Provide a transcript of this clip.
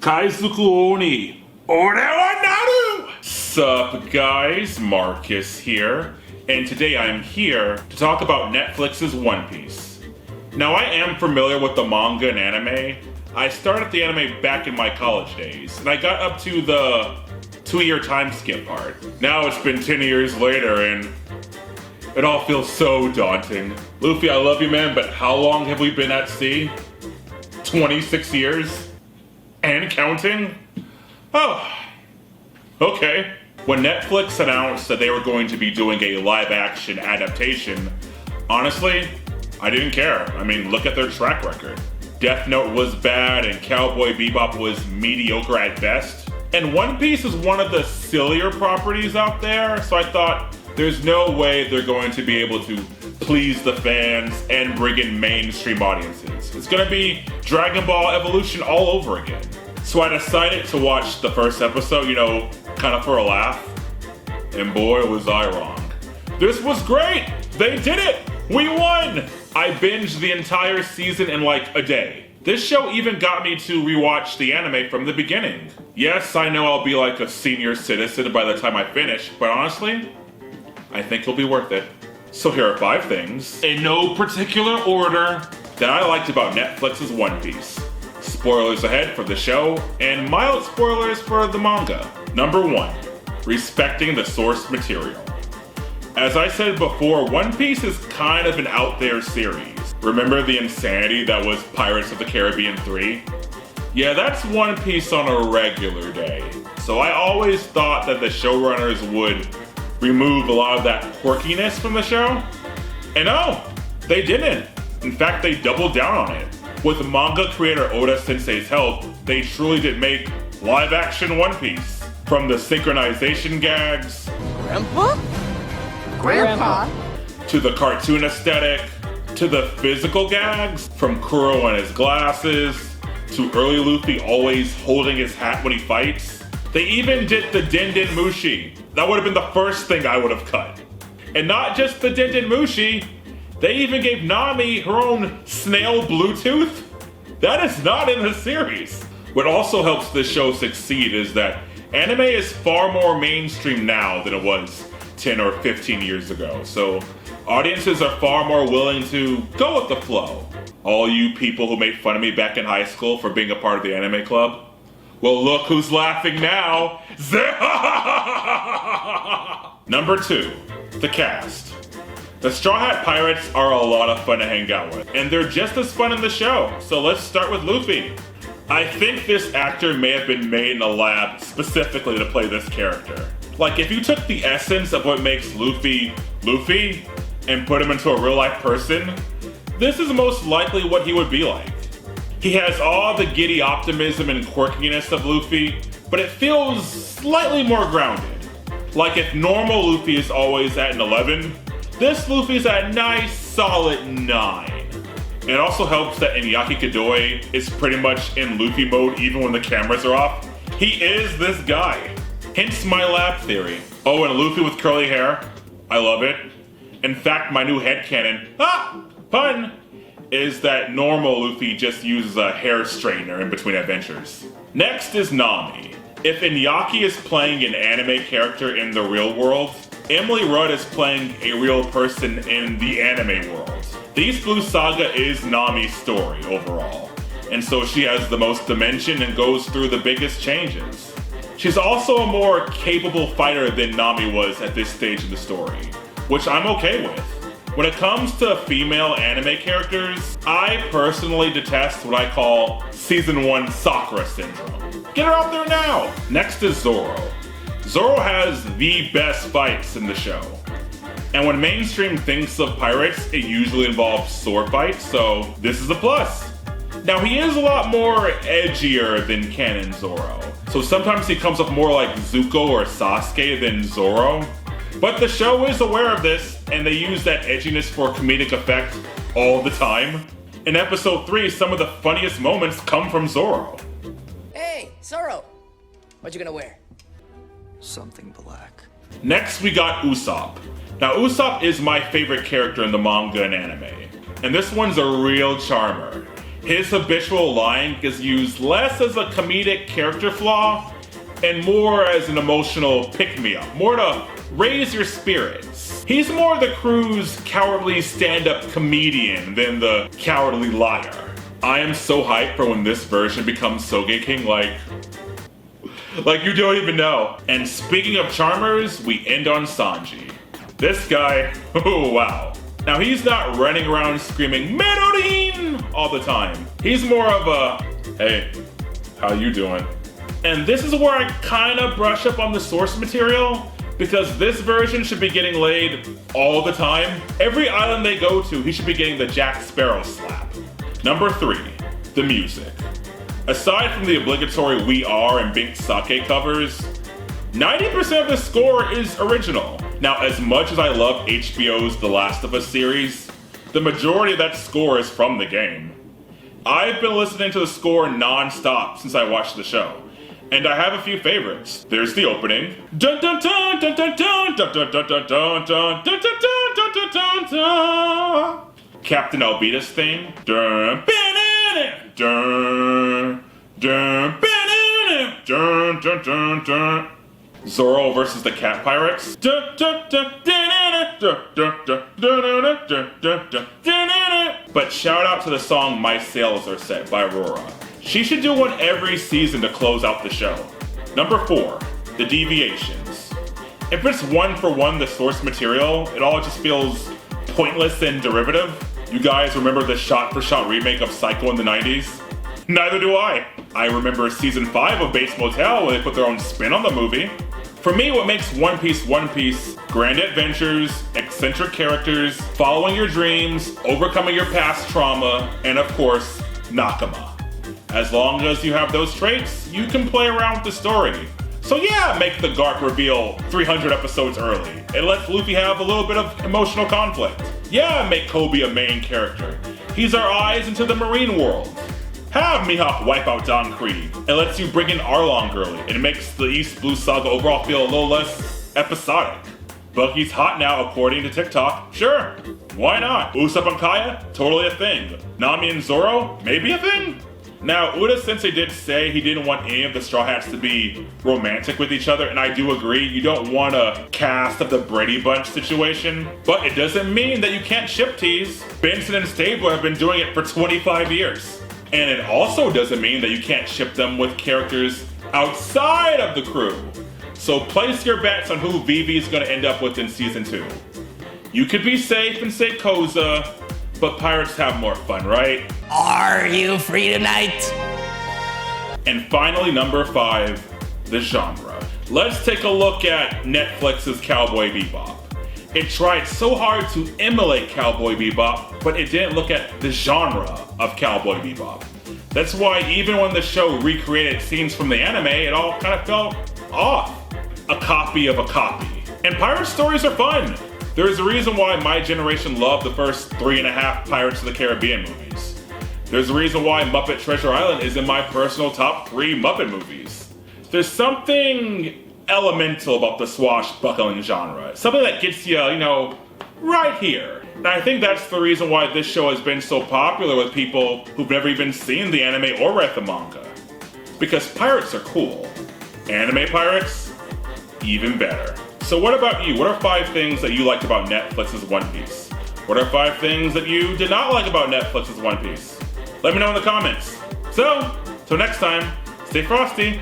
Kaizuku Ore wa naru! Sup guys, Marcus here, and today I'm here to talk about Netflix's One Piece. Now I am familiar with the manga and anime. I started the anime back in my college days, and I got up to the 2-year time skip part. Now it's been 10 years later, and it all feels so daunting. Luffy, I love you, man, but how long have we been at sea? 26 years? And counting? Oh, okay. When Netflix announced that they were going to be doing a live-action adaptation, honestly, I didn't care. I mean, look at their track record. Death Note was bad, and Cowboy Bebop was mediocre at best. And One Piece is one of the sillier properties out there, so I thought, there's no way they're going to be able to please the fans and bring in mainstream audiences. It's gonna be Dragon Ball Evolution all over again. So I decided to watch the first episode, kind of for a laugh. And boy, was I wrong. This was great! They did it! We won! I binged the entire season in like a day. This show even got me to rewatch the anime from the beginning. Yes, I know I'll be like a senior citizen by the time I finish, but honestly, I think it'll be worth it. So here are 5 things, in no particular order, that I liked about Netflix's One Piece. Spoilers ahead for the show, and mild spoilers for the manga. Number 1, respecting the source material. As I said before, One Piece is kind of an out there series. Remember the insanity that was Pirates of the Caribbean 3? Yeah, that's One Piece on a regular day. So I always thought that the showrunners would remove a lot of that quirkiness from the show. And no, they didn't. In fact, they doubled down on it. With manga creator Oda Sensei's help, they truly did make live-action One Piece. From the synchronization gags, Grandpa? to the cartoon aesthetic, to the physical gags, from Kuro and his glasses, to early Luffy always holding his hat when he fights. They even did the Din Din Mushi. That would have been the first thing I would have cut. And not just the Din Din Mushi, they even gave Nami her own snail Bluetooth. That is not in the series. What also helps this show succeed is that anime is far more mainstream now than it was 10 or 15 years ago. So audiences are far more willing to go with the flow. All you people who made fun of me back in high school for being a part of the anime club, well, look who's laughing now. Number 2, the cast. The Straw Hat Pirates are a lot of fun to hang out with, and they're just as fun in the show. So let's start with Luffy. I think this actor may have been made in a lab specifically to play this character. Like, if you took the essence of what makes Luffy, Luffy, and put him into a real life person, this is most likely what he would be like. He has all the giddy optimism and quirkiness of Luffy, but it feels slightly more grounded. Like if normal Luffy is always at an 11, this Luffy's at a nice solid 9. It also helps that Iñaki Godoy is pretty much in Luffy mode even when the cameras are off. He is this guy. Hence my lab theory. Oh, and Luffy with curly hair. I love it. In fact, my new headcanon, pun, is that normal Luffy just uses a hair straightener in between adventures. Next is Nami. If Iñaki is playing an anime character in the real world, Emily Rudd is playing a real person in the anime world. The East Blue Saga is Nami's story overall, and so she has the most dimension and goes through the biggest changes. She's also a more capable fighter than Nami was at this stage of the story, which I'm okay with. When it comes to female anime characters, I personally detest what I call Season 1 Sakura Syndrome. Get her out there now! Next is Zoro. Zoro has the best fights in the show. And when mainstream thinks of pirates, it usually involves sword fights, so this is a plus. Now he is a lot more edgier than canon Zoro, so sometimes he comes off more like Zuko or Sasuke than Zoro. But the show is aware of this, and they use that edginess for comedic effect all the time. In episode 3, some of the funniest moments come from Zoro. Hey, Zoro! What you gonna wear? Something black. Next we got Usopp. Now Usopp is my favorite character in the manga and anime, and this one's a real charmer. His habitual line is used less as a comedic character flaw and more as an emotional pick-me-up, more to raise your spirits. He's more the crew's cowardly stand-up comedian than the cowardly liar. I am so hyped for when this version becomes Soge King, like you don't even know. And speaking of charmers, we end on Sanji. This guy, oh wow. Now he's not running around screaming Merodin all the time. He's more of a, hey, how you doing? And this is where I kind of brush up on the source material, because this version should be getting laid all the time. Every island they go to, he should be getting the Jack Sparrow slap. Number 3, the music. Aside from the obligatory We Are and Bink Sake covers, 90% of the score is original. Now, as much as I love HBO's The Last of Us series, the majority of that score is from the game. I've been listening to the score non-stop since I watched the show, and I have a few favorites. There's the opening. Dun dun dun dun dun dun dun dun dun dun dun dun dun dun dun dun dun. Captain Albeda's theme. Dun dun dun dun dun dun dun. Zoro versus the Cat Pirates. But shout out to the song My Sails Are Set by Aurora. She should do one every season to close out the show. Number 4, the Deviations. If it's one for one the source material, it all just feels pointless and derivative. You guys remember the shot-for-shot remake of Psycho in the 90s? Neither do I. I remember season 5 of Bates Motel where they put their own spin on the movie. For me, what makes One Piece, grand adventures, eccentric characters, following your dreams, overcoming your past trauma, and of course, Nakama. As long as you have those traits, you can play around with the story. So yeah, make the Garp reveal 300 episodes early. It lets Luffy have a little bit of emotional conflict. Yeah, make Kobe a main character. He's our eyes into the marine world. Have Mihawk wipe out Don Krieg. It lets you bring in Arlong early. It makes the East Blue Saga overall feel a little less episodic. Buggy's hot now according to TikTok. Sure, why not? Usopp and Kaya? Totally a thing. Nami and Zoro? Maybe a thing? Now, Uda-sensei did say he didn't want any of the Straw Hats to be romantic with each other, and I do agree, you don't want a cast of the Brady Bunch situation, but it doesn't mean that you can't ship tease. Benson and Stabler have been doing it for 25 years. And it also doesn't mean that you can't ship them with characters outside of the crew. So place your bets on who Vivi's gonna end up with in season 2. You could be safe and say Koza, but pirates have more fun, right? Are you free tonight? And finally, number 5, the genre. Let's take a look at Netflix's Cowboy Bebop. It tried so hard to emulate Cowboy Bebop, but it didn't look at the genre of Cowboy Bebop. That's why even when the show recreated scenes from the anime, it all kind of felt off. A copy of a copy. And pirate stories are fun. There's a reason why my generation loved the first 3.5 Pirates of the Caribbean movies. There's a reason why Muppet Treasure Island is in my personal top 3 Muppet movies. There's something elemental about the swashbuckling genre. Something that gets you, right here. And I think that's the reason why this show has been so popular with people who've never even seen the anime or read the manga. Because pirates are cool. Anime pirates, even better. So what about you? What are 5 things that you liked about Netflix's One Piece? What are 5 things that you did not like about Netflix's One Piece? Let me know in the comments. So, till next time, stay frosty.